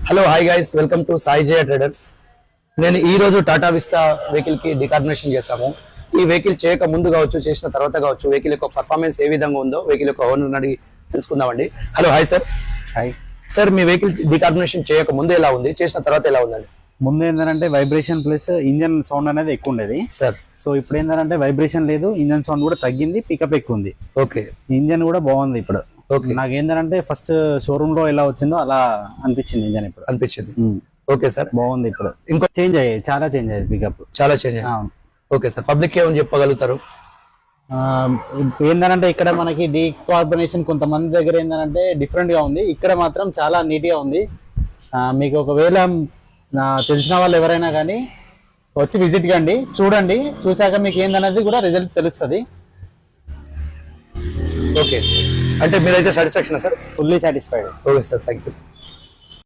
Hello hi guys, welcome to Sai Jaya traders. నేను ఈ రోజు టాటా విస్టా వెహికల్ కి డికార్బొనేషన్ చేస్తాము. ఈ వెహికల్ చేయక ముందు కావచ్చు, చేసిన తర్వాత కావచ్చు, వెహికల్ యొక్క పర్ఫార్మెన్స్ ఏ విధంగా ఉందో వెహికల్ యొక్క ఓనర్ అడిగి తెలుసుకుందామండి. Hello hi sir. Hi sir, మీ వెహికల్ డికార్బొనేషన్ చేయక ముందు ఎలా ఉంది, చేసిన తర్వాత ఎలా ఉందండి? ముందు ఏంటంటే వైబ్రేషన్ ప్లస్ ఇంజన్ సౌండ్ అనేది ఎక్కువ ఉండేది సార్. సో ఇప్పుడు ఏంటంటే వైబ్రేషన్ లేదు, ఇంజన్ సౌండ్ కూడా తగ్గింది, పికప్ ఎక్కువ ఉంది. ఓకే. ఇంజన్ కూడా బాగుంది ఇప్పుడు. ఓకే. నాకు ఏంటంటే ఫస్ట్ షోరూమ్ లో ఎలా వచ్చిందో అలా అనిపించింది ఇంజన్ ఇప్పుడు అనిపించింది. ఓకే సార్, బాగుంది. ఇప్పుడు ఇంకో చేంజ్ అయ్యాయి, చాలా చేంజ్ అయ్యాయి పికప్, చాలా చేంజ్ అయ్యింది. ఓకే సార్, పబ్లిక్ ఏమని చెప్పగలుగుతారు? ఏంటంటే ఇక్కడ మనకి డీకార్బొనేషన్ కొంతమంది దగ్గర ఏంటంటే డిఫరెంట్ గా ఉంది, ఇక్కడ మాత్రం చాలా నీట్ గా ఉంది. మీకు ఒకవేళ తెలిసిన వాళ్ళు ఎవరైనా కానీ వచ్చి విజిట్ కండి, చూడండి, చూసాక మీకు ఏందనేది కూడా రిజల్ట్ తెలుస్తుంది. ఓకే, అంటే మీరైతే satisfaction sir? Fully satisfied. Okay sir, thank you.